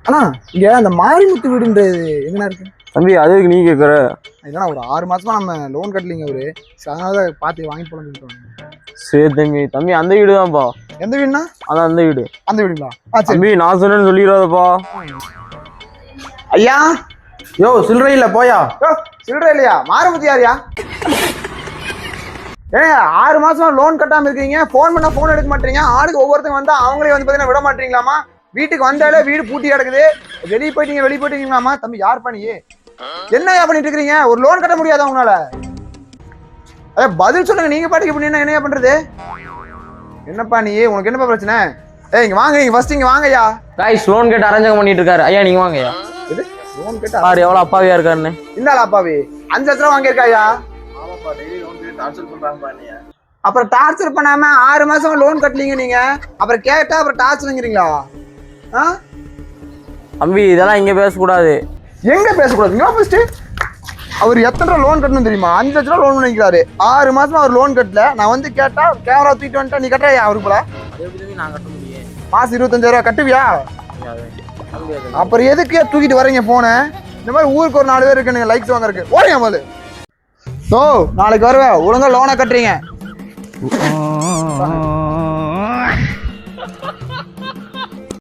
அண்ணா இங்க அந்த மாரிமுத்து வீடுன்றது எங்கண்ணா இருக்கு? தம்பி அதுக்கு நீ கேட்குற? இல்லைண்ணா ஒரு 6 மாசமா நம்ம லோன் கட்டலிங்க அவரு. அதனால பார்த்து வாங்கி போலாம் சொல்லிட்டு. சரி தம்பி. தம்பி அந்த வீடு தான்ப்பா. எந்த வீடுண்ணா? அதான் அந்த வீடு. அந்த வீடுங்களா? சரி தம்பி நான் சொன்னேன்னு சொல்லிடாதப்பா. ஐயா யோ சில்லறை இல்ல போயா. யோ சில்லறை இல்லையா? மாரிமுத்து யாரியா? ஏங்க 6 மாசமா லோன் கட்டாம இருக்கீங்க, போன் பண்ணா போன் எடுக்க மாட்டீங்க, ஆளுக்கு ஒவ்வொருத்தங்க வந்தா அவங்களே வந்து பாத்தீங்கன்னா விட மாட்டீங்களாமா? வீட்டுக்கு வந்தாலே வீடு பூட்டி கிடக்குது, வெளியே போயிட்டீங்களாமா? தம்பி யார் பண்ணி என்னையா பண்ணிட்டு இருக்கீங்க? ஒரு லோன் கட்ட முடியாதா உங்களால? அத பதில் சொல்லுங்க. நீங்க பாட்டுக்கு இப்படி என்னையா பண்றது? என்னப்பா நீ, உனக்கு என்னப்பா பிரச்சனை? இங்க வாங்க, நீங்க ஃபர்ஸ்ட் இங்க வாங்கய்யா. கைஸ் லோன் கேட்டு அரேஞ்ச் பண்ணிட்டு இருக்காரு. ஐயா நீங்க வாங்கய்யா. இது லோன் கேட்டா பாரு எவ்வளவு அப்பாவியா இருக்காருன்னு. இந்தால அப்பாவி 5 லட்சம் ரூபா வாங்கியிருக்காயா? ஆமாப்பா டெய்லி லோன் கேட்டு டார்ச்சர் பண்றாங்கப்பா நீ. அப்புறம் டார்ச்சர் பண்ணாம 6 மாசம் லோன் கட்டலீங்க நீங்க, அப்புறம் கேட்டா அப்புறம் டார்ச்சருங்கிறீங்களா? தம்பி இதெல்லாம் இங்க பேசக்கூடாது. எங்க பேசக்கூடாதுங்க? ஃபர்ஸ்ட் அவர் எத்தனை ரூபா லோன் கட்டணும் தெரியுமா? 5 லட்ச ரூபா லோன் பண்ணிக்கிறாரு. 6 மாசமா அவர் லோன் கட்டல. நான் வந்து கேட்டா கேமரா தூக்கிட்டு வந்துட்டா நீ கட்டுறியா அவருக்கு போல? நான் கட்ட முடியும். மாசம் 25,000 ரூபா கட்டுவியா? அப்புறம் எதுக்கு தூக்கிட்டு வரீங்க போன? இந்த மாதிரி ஊருக்கு ஒரு 4 பேர் இருக்கு லைக்ஸ் வாங்க இருக்கு. ஓடியா போது நாளைக்கு வருவேன். ஒழுங்கா லோனை கட்டுறீங்க.